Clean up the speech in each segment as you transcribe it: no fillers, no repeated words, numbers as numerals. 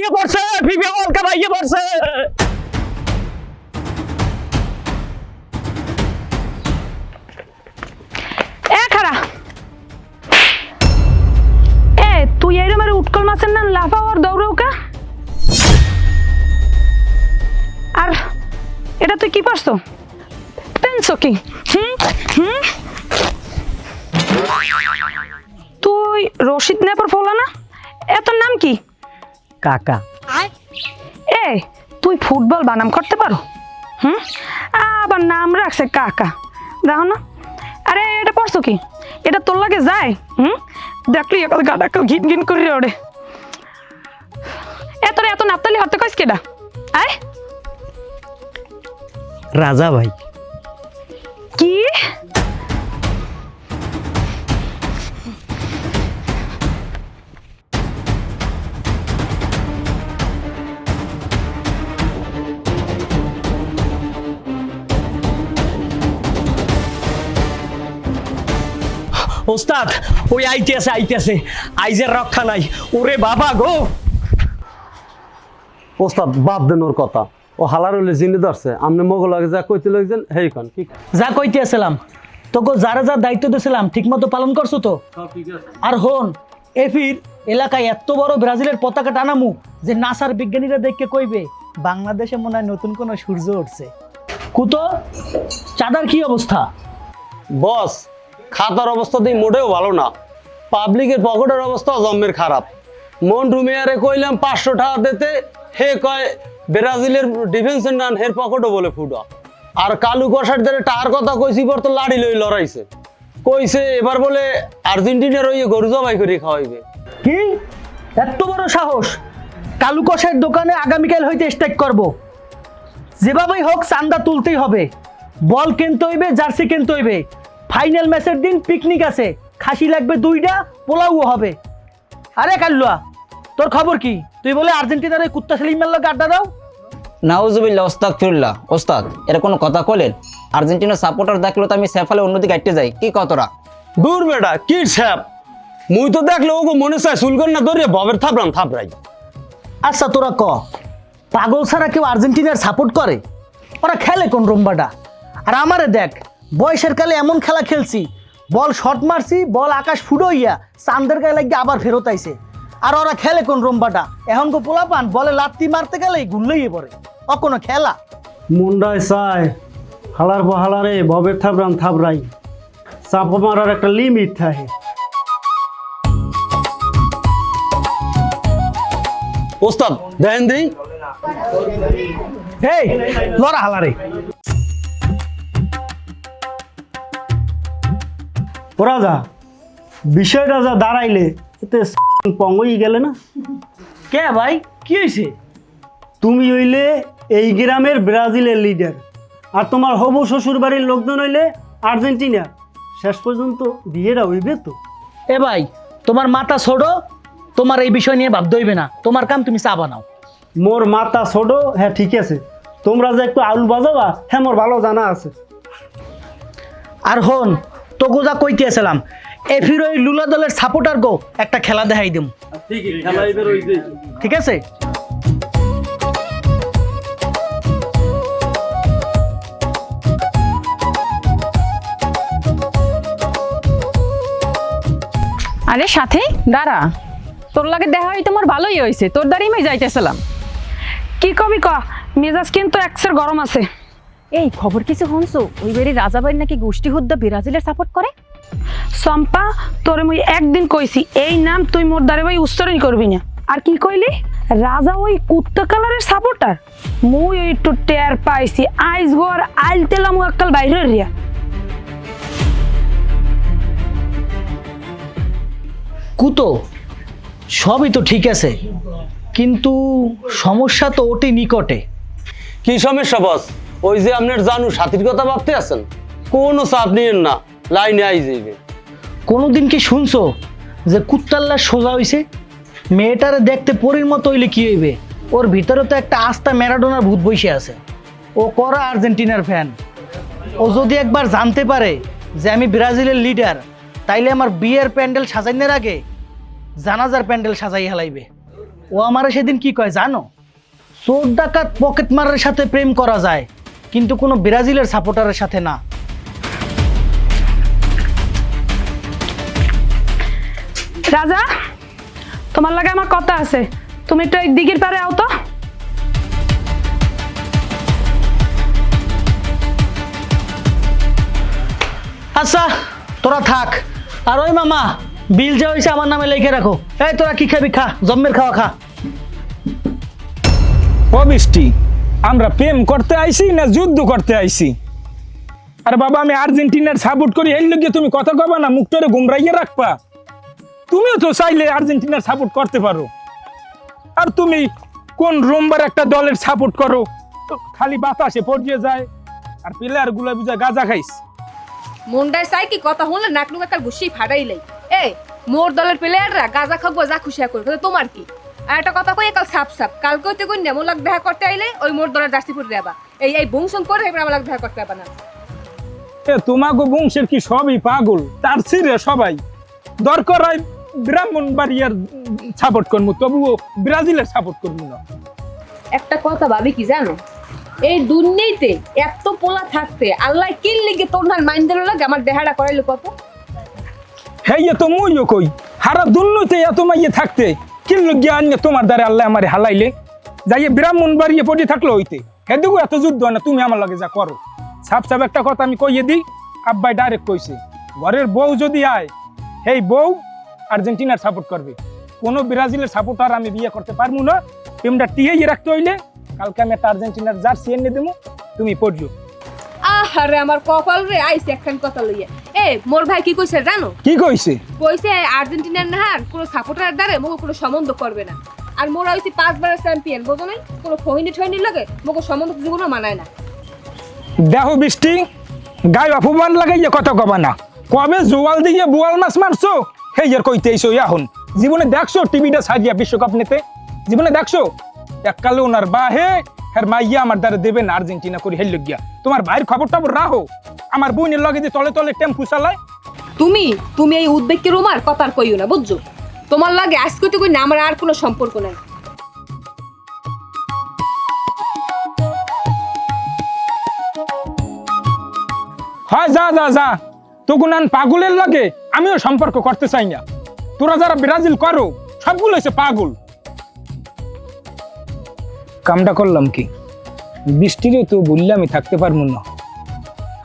আইয়ে পড়ছে, FIFA world cup আইয়ে পড়ছে। এ খারা এ তুই এরম আর উৎকল মাছের না লাফা আর দৌড়াও কা? আর এটা তুই কি পারছো? পেনছো কি? তুই রশিদ নেপার ফলা না? এত নাম কি? কাকা। এ তুই ফুটবল বানাম করতে পারো? আবার নাম রাখছে কাকা, দেখো না। আরে এটা পড়ছো কি? এটা তোর লাগে যায়? দেখলি গাডা ঘিন ঘিন করে ওরে। এত নাপতালি হতে কইস কেডা? আয় রাজা ভাই। কি? ওস্তাদ ওই আইতেছে আইজের রক্ষা নাই। ওরে বাবা গো। ওস্তাদ বাদ দেন ওর কথা, ও হালার হলে জিনে ধরছে। আপনি মগল আগে যা কইতে লাগছেন হেই কন কি যা কইতে আসলাম তোকে যারা যা দায়িত্ব দিয়েছিলাম ঠিক মতো পালন করছো তো? আর হন এফির এলাকায় এত বড় ব্রাজিলের পতাকা টানামু যে নাসার বিজ্ঞানীরা দেখে কইবে বাংলাদেশে মনে হয় নতুন কোনো সূর্য উঠছে। কুতো চাঁদার কি অবস্থা? বস খাতার অবস্থা দিয়ে মোটেও ভালো না, পাবলিকের পকেটের অবস্থা জম্মের খারাপ। মন রুমিয়ারে কইলাম 500 টাকা দিতে, হে কয় ব্রাজিলের ডিফেন্সের নান হের পকেটও বলে ফুটা। আর কালু কষার ধরে টার কথা কইছি পর তো লাড়ি লই লড়াইছে, কইছে এবার বলে আর্জেন্টিনার ওই গরু জবাই করে খাওয়াইবে। কি এত বড় সাহস? কালু কষের দোকানে আগামীকাল হইতে স্ট্রাইক করব। যেভাবেই হোক চান্দা তুলতেই হবে, বল কিনতে হইবে, জার্সি কিনতে হইবে। ফাইনাল ম্যাচের দিন পিকনিক আছে, খাসি লাগবে 2টা, পোলাও হবে। আরে কাল্লুয়া তোর খবর কি? তুই বলে আর্জেন্টিনার এই কুত্তা সেলিমের লোক আড্ডা দাও? নাউজুবিল্লাহ, ওস্তাগফিরুল্লাহ। ওস্তাদ এটা কোনো কথা কইলেন? আর্জেন্টিনার সাপোর্টার দেখলো তো আমি সেফালে অন্যদিকে আইতে যাই, কি কতরা? দূর বেটা কি স্যাপ, মুই তো দেখলে ওগো মনে চায় সুলগন না ধরে ভবের থাপড়াই। আচ্ছা তোরা ক, পাগল ছাড়া কেউ আর্জেন্টিনার সাপোর্ট করে? ওরা খেলে কোন রম্বাটা? আর আমারে দেখ, বয়সের কালে এমন খেলা খেলছি, বল শট মারছি, বল আকাশ ফুডইয়া চান্দের গায়ে লাগিয়ে আবার ফেরত আইছে। আর ওরা খেলে কোন রম্বাটা? এখন কো পোলাপান বলে লাত্তি মারতে গেলেই গুল্লইয়ে পড়ে। ও কোনো খেলা? মুন্ডায় চায় হালার বহালারে ভবের থাপড়াই, চাপ মারার একটা লিমিট থাকে। ওস্তাদ দেন দিই এই লড়া হালারে। ওরা যা বিষয়টা যা দাঁড়াইলে এতে পঙ্গই গেলে না। কে ভাই কি হয়েছে? তুমি হইলে এই গ্রামের ব্রাজিলের লিডার, আর তোমার হবু শ্বশুর বাড়ির লোকজন হইলে আর্জেন্টিনা। শেষ পর্যন্ত বিয়েটা হইবে তো। এ ভাই তোমার মাথা ছোড়ো, তোমার এই বিষয় নিয়ে ভাবতে হইবে না। তোমার কাম তুমি চা বানাও। মোর মাথা ছোট, হ্যাঁ ঠিক আছে। তোমরা যে একটু আলু বাজাবা হ্যাঁ মোর ভালো জানা আছে। আর হন তোকে যা কইতে আসলাম, এফির ওই লুলা দলের সাপোর্টার গো একটা খেলা দেখাই দিম, ঠিক আছে? আরে সাথে দাঁড়া, তোর লাগে দেখা হইতে আমার ভালোই হয়েছে। তোর দাঁড়িয়ে আমি যাইতেছিলাম। কি কবি ক, মেজাজ কিন্তু একসের গরম আছে। এই খবর কিছু শুনছো? ওই বাড়ির রাজাবাড়ি নাকি গোষ্ঠী হুদ্দা ব্রাজিলের সাপোর্ট করে। সম্পা তোরে মুই একদিন কইছি এই নাম তুই মোর দ্বারে ভাই উচ্চারণ করবি না। আর কি কইলি? রাজা ওই কুত্তা কালারের সাপোর্টার? মুই একটু টের পাইছি, আইস ঘর আইল তেলাম এককাল বাইরে রিয়া। কুতো সবই তো ঠিক আছে, কিন্তু সমস্যা তো ওটি নিকটে। কি সমস্যা বস? ওই যে আপনার জানু সাথীর কথা ভাবতে আছেন, কোনো চাপ নিয়েন না, লাইনে আই যাইবে। কোনোদিন কি শুনছো যে কুত্তাল্লা সোজা হইছে? মেয়েটারে দেখতে পরীর মতো হইলে কি হইবে? ওর ভিতরে তো একটা আস্থা ম্যারাডোনার ভূত বসে আছে। ও করা আর্জেন্টিনার ফ্যান। ও যদি একবার জানতে পারে যে আমি ব্রাজিলের লিডার, তাইলে আমার বিয়ের প্যান্ডেল সাজাইনের আগে জানাজার প্যান্ডেল সাজাই হেলাইবে। ও আমারে সেদিন কি কয় জানো? চোর ডাকাত পকেট মারের সাথে প্রেম করা যায়, কিন্তু কোনো ব্রাজিলের সাপোর্টারের সাথে না। রাজা, তোমার লাগে আমার কথা আছে, তুমি একটু এই দিঘির পারে আও তো। আচ্ছা তোরা থাক, আর ওই মামা বিল যা হয়েছে আমার নামে লিখে রাখো। এই তোরা কি খাবি খা, জম্মের খাওয়া খা। ও বৃষ্টি, আমরা প্রেম করতে আইছি না যুদ্ধ করতে আইছি? আরে বাবা, আমি আর্জেন্টিনার সাপোর্ট করি, এর লগে তুমি কথা কবা না, মুখটারে গুমরাইয়ে রাখবা। তুমিও তো চাইলে আর্জেন্টিনার সাপোর্ট করতে পারো। আর তুমি কোন রোমবার একটা দলের সাপোর্ট করো, তো খালি বাতাসে পড়িয়ে যায় আর প্লেয়ার গুলো বুঝা গাঁজা খাইস। মন্ডায় চাই কি কথা হলে নাকনুক একটা ঘুষি ফাটাইলাই। এই মোর দলের প্লেয়াররা গাঁজা খাবো যা খুশি করবে, তোমার কি? আর একটা কথা কই, কাল সাপ সাপ কালকে হইতে কই নেমো লাগ দেখা করতে আইলে ওই মোর দলের জার্সি পরে যাবা। এই বংশন করে এবার আমার লাগ দেখা করতে পারবা না। তোমাকে বংশের কি সবই পাগল? তার ছিঁড়ে সবাই দরকার হয় ব্রাহ্মণবাড়িয়ার সাপোর্ট করবো, তবুও ব্রাজিলের সাপোর্ট করবো না। একটা কথা ভাবি কি জানো, এই দুনিয়াতে এত পোলা থাকতে আল্লাহ কি লিগে তোর না মাইন্ডের লাগে আমার দেহাটা করাইলো কত। হ্যাঁ তো মুইও কই, হারা দুনিয়াতে এত মাইয়ে থাকতে কিন লজ্ঞা আন্য তোমার দ্বারা আল্লাহ আমার হালাইলে, যাইয়ে ব্রাহ্মণবাড়িয়ে পড়ে থাকলো হইতে। হ্যাঁ দেখো এত যুদ্ধ না, তুমি আমার লাগে যা করো। সাপ সাপ একটা কথা আমি কইয়ে দিই, আব্বাই ডাইরেক্ট কইছে, ঘরের বউ যদি আয় হেই বউ আর্জেন্টিনার সাপোর্ট করবে, কোনো ব্রাজিলের সাপোর্টার আমি বিয়ে করতে পারবো না। প্রেমটা টিয়ে রাখতে হইলে কালকে আমি একটা আর্জেন্টিনার জার্সি এনে দেবো, তুমি পড়িও। আহারে আমার কপাল রে, আইছে একখান কথা লইয়া। মোর ভাই কি কইছে জানো? কি কইছে? কইছে আর্জেন্টিনার নাহার কোনো সাপোর্টার দ্বারে মোকে কোনো সম্বন্ধ করবে না। আর মোরা হইছে 5 বারের চ্যাম্পিয়ন, বুঝো নাই? কোনো ফহিনী ঠহিনী লাগে মোকে সম্বন্ধ জীবনও মানায় না। দেখো বৃষ্টি, গায়ে অপমান লাগাইয়া কথা কবা না। কবে জোয়াল দিয়ে বোয়াল মাছ মারছো সেই আর কইতে এইসো এখন। জীবনে দেখছো টিভিটা সাজিয়া বিশ্বকাপ নিতে? জীবনে দেখছো? এককালে ওনার বাহে হ্যার মাইয়া আমার দ্বারা দেবেন আর্জেন্টিনা করে হেল গিয়া। তোমার ভাইয়ের খবর টবর রাখো, আমার বোনের লগে যে তলে তলে টেম্পু চালায়। তুমি এই উদ্বেগকে রোমার কথা আর কইও না, বুঝছো? তোমার লাগে আজ কইতে কই না আমার আর কোনো সম্পর্ক নাই। হয় যা যা যা, তখন আন পাগলের লাগে আমিও সম্পর্ক করতে চাই না। তোরা যারা ব্রাজিল করো সবগুলো হচ্ছে পাগল। কামটা করলাম কি, বৃষ্টিরও তো বললে আমি থাকতে পারবো না,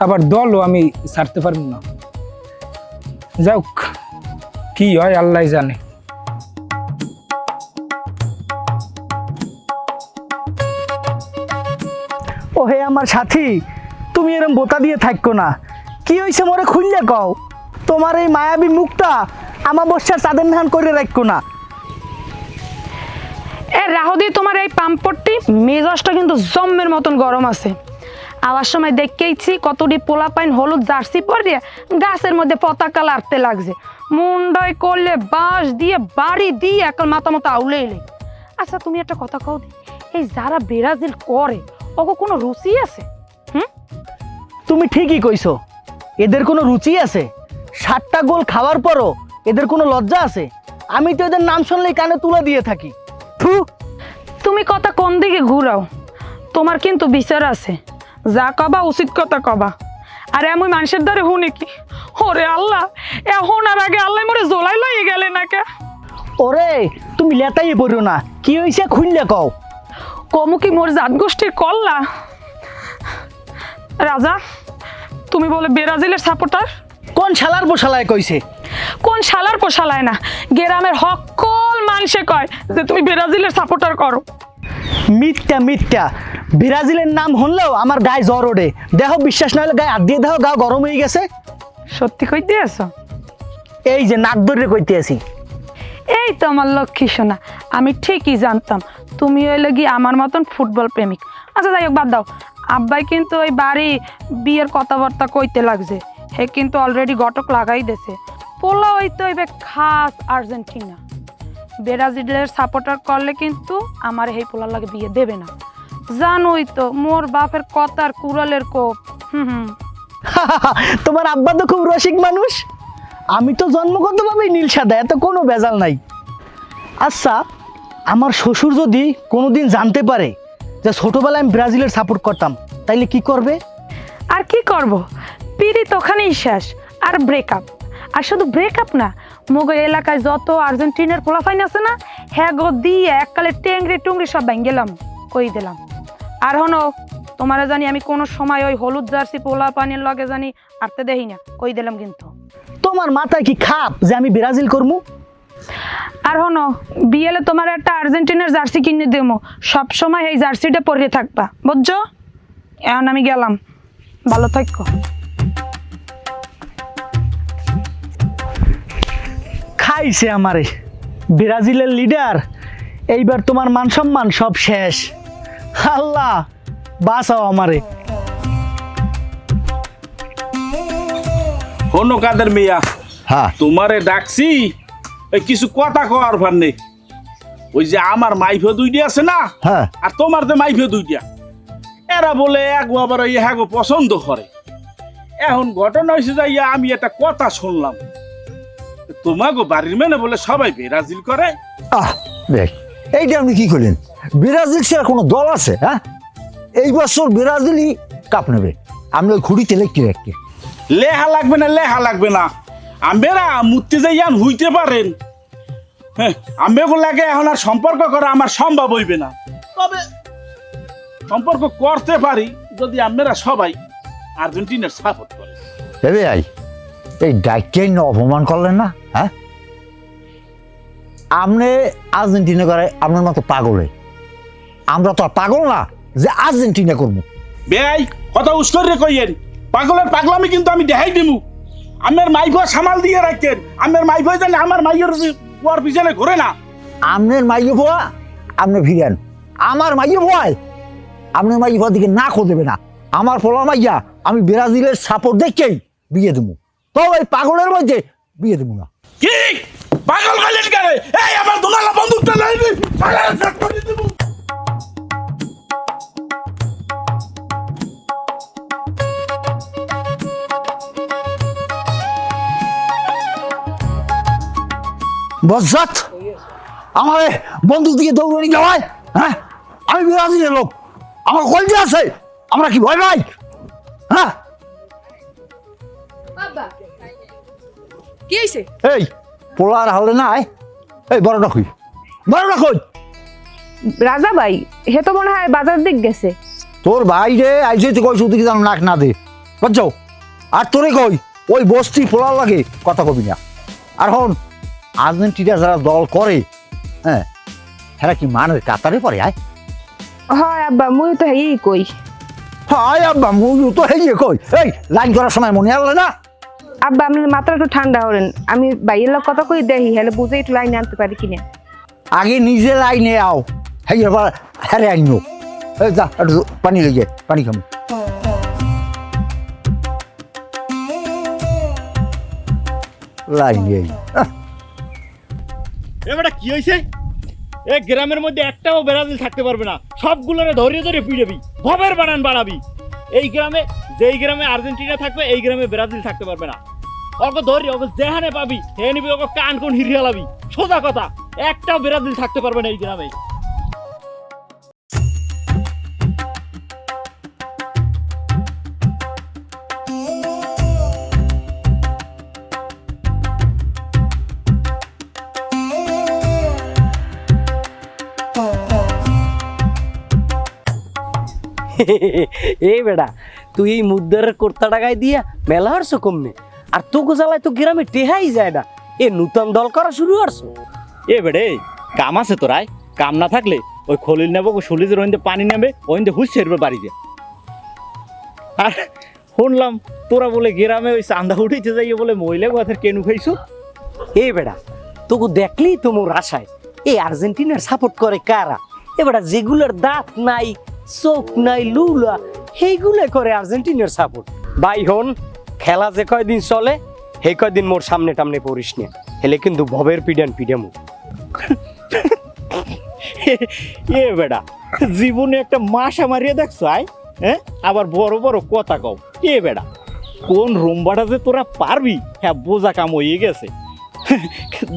আবার দলও আমি ছাড়তে পারবো না। যাক কি হয় আল্লাহ জানে। ও হে আমার সাথী, তুমি এরম বোতা দিয়ে থাকো না। কি হয়েছে মোরে খুললে কও। তোমার এই মায়াবী মুখটা আমাবস্যার চাঁদের নাহান করে রাখো না। রাহুদি, তোমার এই পাম্পটটি মেজাজটা কিন্তু জম্মের মতন গরম আছে। আবার সময় দেখেইছি কতটি পোলা পাইন হলুদ জার্সি পরিয়ে গাছের মধ্যে পতাকা লাড়তে লাগছে, মুন্ডায় করলে বাঁশ দিয়ে বাড়ি দিয়ে একাল মাথা মতো আউলে এলে। আচ্ছা তুমি একটা কথা কও, এই যারা ব্রাজিল করে ওকে কোনো রুচি আছে? তুমি ঠিকই কইছো, এদের কোনো রুচি আছে? 7টা গোল খাওয়ার পরও এদের কোনো লজ্জা আছে? আমি তো এদের নাম শুনলেই কানে তুলে দিয়ে থাকি। তুমি কথা কোন দিকে ঘুরাও, তোমার কিন্তু বিচার আছে। যা কবা উচিত কথা কবা। আরে আমি মানুষের দ্বারে হুনি কি? ওরে আল্লাহ, এখন আর আগে আল্লাহ মরে জোলাই লইয়ে গেলে না কে? ওরে তুমি লেতাইয়ে পড়ো না, কি হয়েছে খুললে কও। কমু কি মোর জাত গোষ্ঠীর কল্লা? রাজা, তুমি বলে ব্রাজিলের সাপোর্টার? কোন শালার পোশালায় কইছে? কোন শালার পোশালায় না, গ্রামের সকল মানুষে কয় যে তুমি ব্রাজিলের সাপোর্টার করো। মিথ্যা মিথ্যা, ব্রাজিলের নাম শুনলেও আমার গায়ে জ্বর ওঠে। দেখো বিশ্বাস না হলে গায়ে হাত দিয়ে দেখো, গা গরম হয়ে গেছে। সত্যি কইতে আছো? এই যে নাক ধরে কইতে আছি। এই তো আমার লক্ষ্মী সোনা, আমি ঠিকই জানতাম তুমি হইলে গিয়ে আমার মতন ফুটবল প্রেমিক। আচ্ছা যাই হোক, বাদ দাও। আব্বাই কিন্তু ওই বাড়ি বিয়ের কথাবার্তা কইতে লাগছে, হে কিন্তু অলরেডি ঘটক লাগাই দিয়েছে। পোলা হইতে হইবে খাস আর্জেন্টিনা, ব্রাজিলের সাপোর্টার করলে কিন্তু আমার এই পোলার লাগে বিয়ে দেবে না। জানোই তো মোর বাপের কথার কুড়ালের কোপ। তোমার আব্বা তো খুব রসিক মানুষ। আমি তো জন্মগতভাবেই নীল সাদা, এত কোনো ভেজাল নাই। আচ্ছা আমার শ্বশুর যদি কোনোদিন জানতে পারে যে ছোটবেলায় আমি ব্রাজিলের সাপোর্ট করতাম, তাইলে কি করবে? আর কি করব, পিরিত ওখানেই শেষ। আর ব্রেকআপ, আর শুধু ব্রেকআপ না, মোগল এলাকায় যত আর্জেন্টিনার পোলাফাইন আছে না, হ্যাঁ গো দিয়ে এককালে টেংরি টুংরি সব গেলাম, কই দিলাম। আর হনো, তোমারা জানি আমি কোনো সময় ওই হলুদ জার্সি পোলা পানির লগে জানি আরতে দেখি না, কই দিলাম কিন্তু। তোমার মাথায় কি খাপ যে আমি ব্রাজিল করবো? আর হনো, বিয়েলে তোমার একটা আর্জেন্টিনার জার্সি কিনে দেবো, সব সময় এই জার্সিটা পরে থাকবা, বুঝছো? এখন আমি গেলাম, ভালো থাকো। খাইছে আমারে ব্রাজিলের লিডার, এইবার তোমার মান সম্মান সব শেষ। আল্লাহ বাঁচাও আমারে। হনো কাদের মিয়া, হ্যাঁ তোমারে ডাকছি এই কিছু কথা কওয়ার ভার নেই। ওই যে আমার মাইফে দুইটা আছে না, হ্যাঁ আর তোমার যে মাইফে দুইটা, এরা বলে এক আবার ওই হ্যাঁ পছন্দ করে। এখন ঘটনা হয়েছে যাইয়া আমি একটা কথা শুনলাম, তোমাকে বাড়ির মেনে বলে সবাই ব্রাজিল করে। আহ দেখ, এইটা আপনি কি করলেন? ব্রাজিল ছাড়া কোনো দল আছে? হ্যাঁ, এই বছর ব্রাজিলই কাপ নেবে। আমি ওই ঘুড়িতে লেখতে রাখতে লেহা লাগবে না, লেহা লাগবে না, আমেরা মূর্তি যাইয়ান হইতে পারেন। হ্যাঁ, আমেগো লাগে এখন আর সম্পর্ক করা আমার সম্ভব হইবে না। তবে সম্পর্ক করতে পারি যদি আমেরা সবাই আর্জেন্টিনার সাপোর্ট করে। ভেবে আই, এই ডাক্তার অপমান করলেন না? হ্যাঁ, আপনি আর্জেন্টিনা করে আপনার মতো পাগলে, আমরা তো আর পাগল না যে আর্জেন্টিনা করবো। বেয়াই কথা উস্করে কইয়েন, পাগলের পাগলামি কিন্তু আমি দেখাই দিমু। আমার মাইফা সামাল দিয়ে রাখেন, আমার মাইফা জানে আমার মাইয়ের ওর পিছনে ঘুরে না। আপনার মাইয়ে ভোয়া আপনি ফিরেন, আমার মাইয়ে ভয় আপনার মাইয়ে ভোয়ার দিকে না খো দেবে না। আমার পোলা মাইয়া আমি ব্রাজিলের সাপোর্ট দেখেই বিয়ে দেবো, তবে এই পাগলের মধ্যে বিয়ে দেবো না। কি পাগল গেলেন কেন? এই আমার দোনালা বন্দুকটা লই দি, পাগল সেট করে দেব। বজ্জাত আমার বন্দুক দিয়ে দৌড়ানি যাওয়ায়, হ্যাঁ আমি ব্রাজিলের লোক, আমার কলজা আছে, আমরা কি ভয় পাই? হ্যাঁ বাবা কি হইছে? এই পোলার হলে না, এই বড়টা কই, বড়টা কই? রাজা ভাই হে তো মনে হয় বাজার দিক গেছে। তোর ভাই রে আইসে তুই কই শুধু কি জানো নাক না দে, বুঝছো? আর তোরে কই ওই বস্তি পোলার লাগে কথা কবি না। আর হন আর্জেন্টিনা যারা দল করে, হ্যাঁ হেরা কি মানের কাতারে পড়ে? আয় হয় আব্বা মুই তো হেই কই। হায় আব্বা মুই তো হেয়ে কই, এই লাইন করার সময় মনে আসলে না? আব্বা আপনার মাথা একটু ঠান্ডা করেন, আমি বাইরের লোক কথা কই দেখি হেলে বুঝে একটু লাইনে আনতে পারি কিনা। আগে নিজে লাইনে আও, হেই এবার হেরে আইনো। এই যা একটু পানি লেগে, পানি খাম। লাইনে এবারে কি হয়েছে? এ গ্রামের মধ্যে একটাও ব্রাজিল থাকতে পারবে না, সবগুলোরে ধরে ধরে পিড়াবি, ভবের বানান বাড়াবি। এই গ্রামে, যেই গ্রামে আর্জেন্টিনা থাকবে এই গ্রামে ব্রাজিল থাকতে পারবে না। ওকে ধরি, ওকে যেখানে পাবি হে নিবি, ওকে কান কোন হিরিয়ালাবি। সোজা কথা, একটাও ব্রাজিল থাকতে পারবে না এই গ্রামে। এই বেটা, তুই এই মুদ্রার কোর্তা টাকায় দিয়া মেলা হারছো কমনে, আর তোকে জ্বালায় তো গ্রামে টেহাই যায় না। এ নূতন দল করা শুরু করছো? এ বেড়ে কাম আছে তোরাই, কাম না থাকলে ওই খলিল নেবো, সলিজের ওইন্দে পানি নেবে, ওইন্দে হুস ছেড়বে বাড়িতে। আর শুনলাম তোরা বলে গ্রামে ওই চান্দা উঠেছে যাইয়ে বলে মহিলা কথার কেনু খাইছো। এই বেটা, তোকে দেখলেই তো মোর আশায় এই আর্জেন্টিনার সাপোর্ট করে কারা? এ বেটা, যেগুলোর দাঁত নাই, চোখ নাই, লুলা, সেইগুলো করে আর্জেন্টিনার সাপোর্ট। ভাই হন, খেলা যে কয়দিন চলে সেই কয়দিন মোর সামনে টামনে পড়িস না, হেলে কিন্তু ভবের পিডান পিডামু। এ বেটা, জীবনে একটা মাসা মারিয়ে দেখছো আয়, হ্যাঁ আবার বড় বড় কথা কও। এ বেটা, কোন রুমবাটা যে তোরা পারবি হ্যাঁ বোঝা কাম হয়ে গেছে।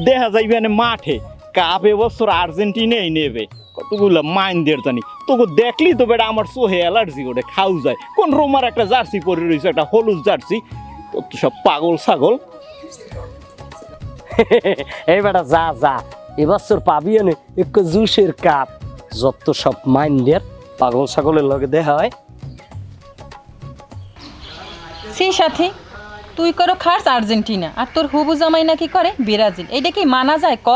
দেখা যাইবে না মাঠে কাপ এবছর আর্জেন্টিনাই নেবে, কতগুলো মাইন্ডের জানি। তোকে দেখলি তো বেটা আমার চোহে অ্যালার্জি করে খাও যায়। কোন রোমার একটা জার্সি পরে রয়েছে, একটা হলুদ জার্সি, তোর তো সব পাগল ছাগল। এই বেটা যা যা, এবছর পাবি এনে একটু জুসের কাপ, যত সব মাইন্ডের পাগল ছাগলের লগে দেখা হয়। সেই সাথে তুই করো খাস আর্জেন্টিনা আর তোর হুবু জামাই নাকি করে ব্রাজিল, এইটা কি মানা যায় ক?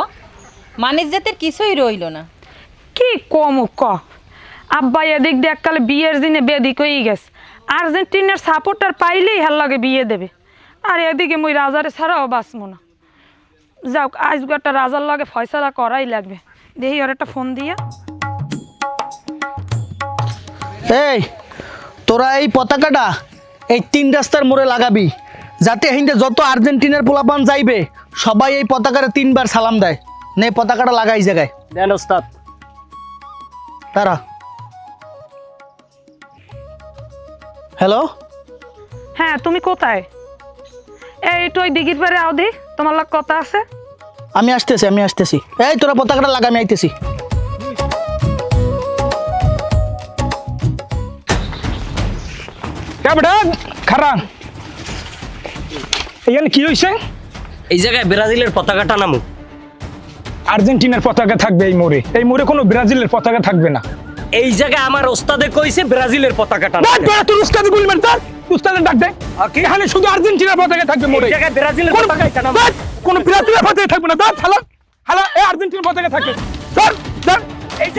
মানের জাতের কিছুই রইল না। কি কম ক আব্বা এদিক দিয়ে এককালে বিয়ের দিনে বেদিক হয়ে গেছে, আর্জেন্টিনার সাপোর্টার পাইলেই হার লাগে বিয়ে দেবে, আর এদিকে মুই রাজারে ছাড়াও বাঁচবো না। যাও আজকে একটা রাজার লগে ফয়সালা করাই লাগবে। দেখি ওর একটা ফোন দিয়া। এই তোরা এই পতাকাটা এই 3 রাস্তার মোড়ে লাগাবি, যাতে হিন্দে যত আর্জেন্টিনার পোলাপান যাইবে সবাই এই পতাকারে 3 বার সালাম দেয়। নে পতাকাটা লাগাই জায়গায় দেন ওস্তাদ। তারা। হ্যালো, হ্যাঁ তুমি কোথায়? এই তো ওই দিঘির পারে আও দি, তোমার লগ কথা আছে। আমি আসতেছি। এই তোরা পতাকাটা লাগা, আমি আইতেছি। বেটা খারাপ, এখানে কি হয়েছে? এই জায়গায় ব্রাজিলের পতাকাটা নামু। আর্জেন্টিনার পতাকা থাকবে এই মোড়ে, এই মোড়ে কোনো ব্রাজিলের পতাকা থাকবে না। এই জায়গায় আমার ওস্তাদে কইছে ব্রাজিলের পতাকাটা বাদ বেটা, তোর উস্তাদ গুলি মার, তার উস্তাদের ডাক দে। এখানে শুধু আর্জেন্টিনার পতাকা থাকবে মোড়ে, এই জায়গায় ব্রাজিলের পতাকা এটা নামু। কোনো ব্রাজিলের পতাকা থাকবে না। দাঁত হালা হালা, এই আর্জেন্টিনার পতাকা থাকবে। ধর ধর এই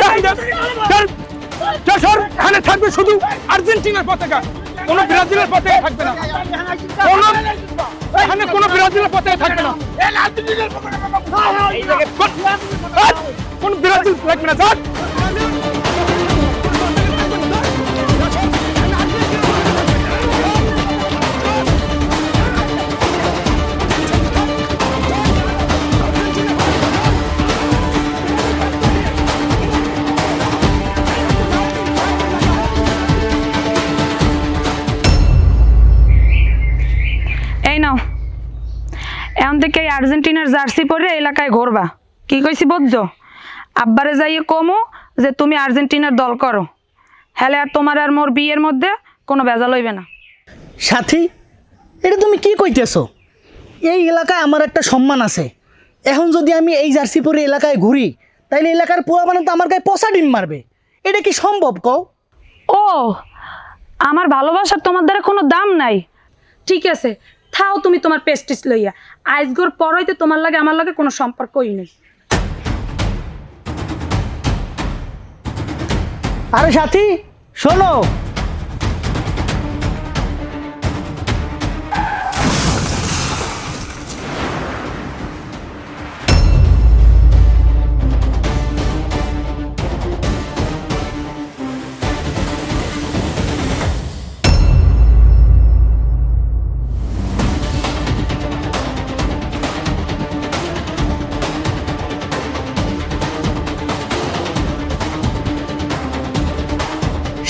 ধর, এখানে থাকবে শুধু আর্জেন্টিনার পতাকা, কোনো ব্রাজিলের পতাকা থাকবে না। এখানে কোনো ব্রাজিলের পতাকা থাকবে না। কোন ব্রাজিল থাকবে না। ধর এই নাও, এখন থেকে এই আর্জেন্টিনার জার্সি পরে এলাকায় ঘুরবা। কি কইছি বুঝছো? আব্বারে যাইয়ে কমো যে তুমি আর্জেন্টিনার দল করো, হ্যালে আর তোমার আর মোর বিয়ের মধ্যে কোনো ভেজাল হইবে না। সাথী, এটা তুমি কি কইতেছো? এই এলাকায় আমার একটা সম্মান আছে, এখন যদি আমি এই জার্সি পরে এলাকায় ঘুরি তাইলে এলাকার পোলা মানে তো আমার গায়ে পচা ডিম মারবে। এটা কি সম্ভব কও? ও, আমার ভালোবাসার তোমার দ্বারা কোনো দাম নাই। ঠিক আছে, থাও তুমি তোমার পেস্টিস লইয়া। আজগর পর হইতে তোমার লাগে আমার লাগে কোনো সম্পর্কই নেই। আরে সাথী শোনো,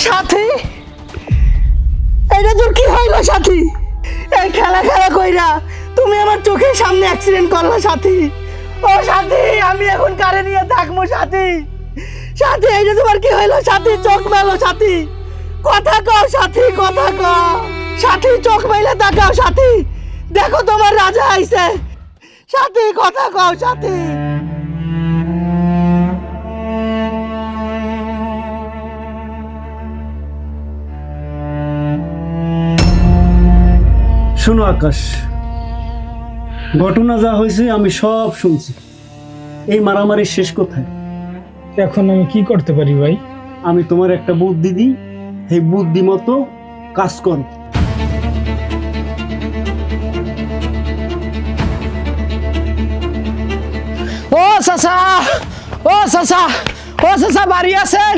সাথী এটা তোর কি হইলো সাথী? এই খেলা কইরা তুমি আমার চোখের সামনে অ্যাক্সিডেন্ট করলা সাথী। ও সাথী, আমি এখন কারে নিয়ে থাকবো সাথী? সাথী এটা তোমার কি হইলো সাথী? চোখ মেলো সাথী, কথা কও সাথী, কথা কও সাথী, চোখ মেলে তাকাও সাথী, দেখো তোমার রাজা আইছে সাথী, কথা কও সাথী। শোনো আকাশ, ঘটনা যা হয়েছে আমি সব শুনছি। এই মারামারির শেষ কোথায়? এখন আমি কি করতে পারি ভাই? আমি তোমার একটা বুদ্ধি দিই, এই বুদ্ধি মতো কাজ কর। ও চাচা, ও চাচা, ও চাচা বাড়ি আছেন?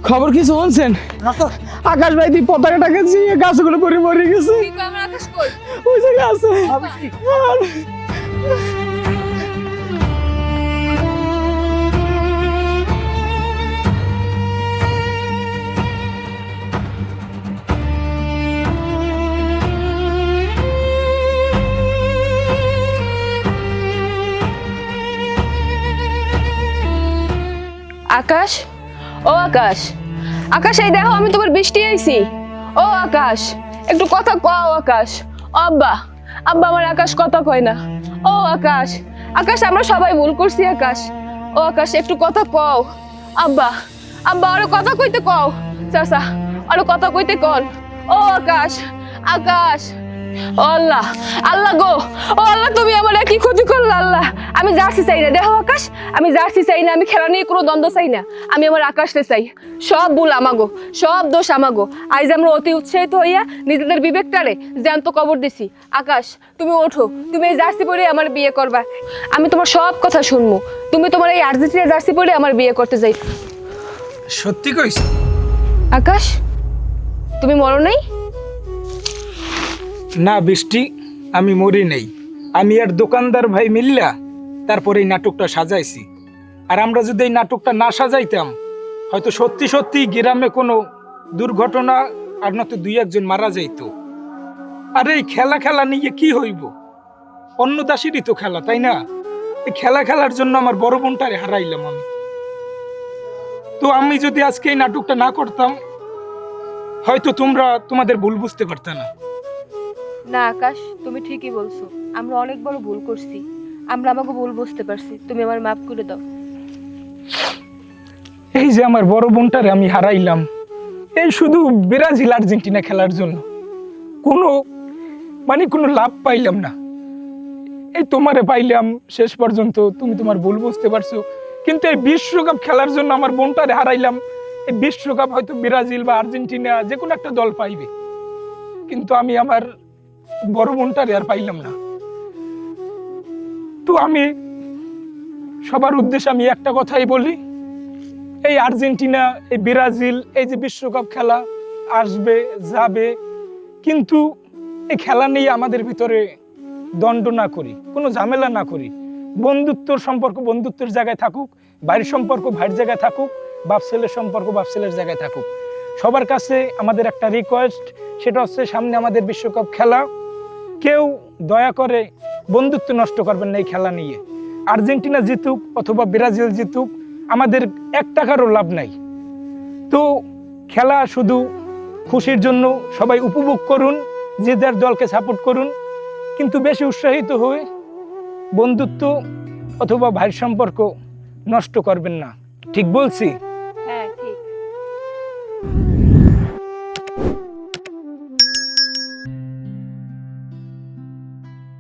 খবর কিছু শুনছেন? আকাশ ভাই দি পতাকাটাকে দিয়ে গাছগুলো পরে মরে গেছে। ওই জায়গায় আছে। আকাশ, ও আকাশ, আকাশ এই দেখো আমি তোমার বৃষ্টি আইছি। ও আকাশ, একটু কথা কও আকাশ। ও আব্বা, আব্বা আমার আকাশ কথা কয় না। ও আকাশ, আকাশ আমরা সবাই ভুল করছি আকাশ। ও আকাশ একটু কথা কও। আব্বা, আব্বা আরো কথা কইতে কও। চাচা আরো কথা কইতে কন। ও আকাশ, আকাশ, ও আল্লাহ, আল্লাহ গো, ও আল্লাহ তুমি আমার কি ক্ষতি করলে আল্লাহ। আমি জার্সি চাই না, দেখো আকাশ আমি জার্সি চাই না, আমি খেলা নিয়ে কোনো দ্বন্দ্ব চাই না, আমি আমার আকাশকে চাই। সব ভুল আমাগো, সব দোষ আমাগো। আজ আমরা অতি উৎসাহিত হইয়া নিজেদের বিবেকটারে জ্যান্ত কবর দিছি। আকাশ তুমি ওঠো, তুমি এই জার্সি পরে আমার বিয়ে করবা, আমি তোমার সব কথা শুনবো। তুমি তোমার এই আর্জেন্টিনা জার্সি পরে আমার বিয়ে করতে যাই। সত্যি কইছ? আকাশ তুমি মরো নাই? না বৃষ্টি, আমি মরি নেই। আমি আর দোকানদার ভাই মিল্লা তারপরে এই নাটকটা সাজাইছি। আর আমরা যদি এই নাটকটা না সাজাইতাম, হয়তো সত্যি সত্যি গ্রামে কোনো দুর্ঘটনা আর নয়তো 2-1 জন মারা যাইত। আর এই খেলা নিয়ে কি হইব? অন্য দাসেরই তো খেলা, তাই না? এই খেলার জন্য আমার বড় বোনটারে হারাইলাম আমি। তো আমি যদি আজকে এই নাটকটা না করতাম, হয়তো তোমরা তোমাদের ভুল বুঝতে পারত না। না আকাশ তুমি ঠিকই বলছো, আমরা অনেক বড় ভুল করছি, আমরা আমাকে ভুল বুঝতে পারছি, তুমি আমার মাফ করে দাও। এই যে আমার বড় বোনটারে আমি হারাইলাম, এই শুধু ব্রাজিল আর্জেন্টিনা খেলার জন্য কোনো লাভ পাইলাম না। এই তোমারে পাইলাম শেষ পর্যন্ত, তুমি তোমার ভুল বুঝতে পারছো। কিন্তু এই বিশ্বকাপ খেলার জন্য আমার বোনটারে হারাইলাম। এই বিশ্বকাপ হয়তো ব্রাজিল বা আর্জেন্টিনা যে কোনো একটা দল পাইবে, কিন্তু আমি আমার বড় বোনটারে আর পাইলাম না। তো আমি সবার উদ্দেশ্যে আমি একটা কথাই বলি, এই আর্জেন্টিনা, এই ব্রাজিল, এই যে বিশ্বকাপ খেলা আসবে যাবে, কিন্তু এই খেলা নিয়ে আমাদের ভিতরে দ্বন্দ্ব না করি, কোনো ঝামেলা না করি। বন্ধুত্বর সম্পর্ক বন্ধুত্বের জায়গায় থাকুক, ভাইয়ের সম্পর্ক ভাইয়ের জায়গায় থাকুক, বাপ ছেলের সম্পর্ক বাপ ছেলের জায়গায় থাকুক। সবার কাছে আমাদের একটা রিকোয়েস্ট, সেটা হচ্ছে সামনে আমাদের বিশ্বকাপ খেলা, কেউ দয়া করে বন্ধুত্ব নষ্ট করবেন না এই খেলা নিয়ে। আর্জেন্টিনা জিতুক অথবা ব্রাজিল জিতুক, আমাদের 1 টাকারও লাভ নাই। তো খেলা শুধু খুশির জন্য সবাই উপভোগ করুন, যে যার দলকে সাপোর্ট করুন, কিন্তু বেশি উৎসাহিত হয়ে বন্ধুত্ব অথবা ভাইয়ের সম্পর্ক নষ্ট করবেন না। ঠিক বলছি?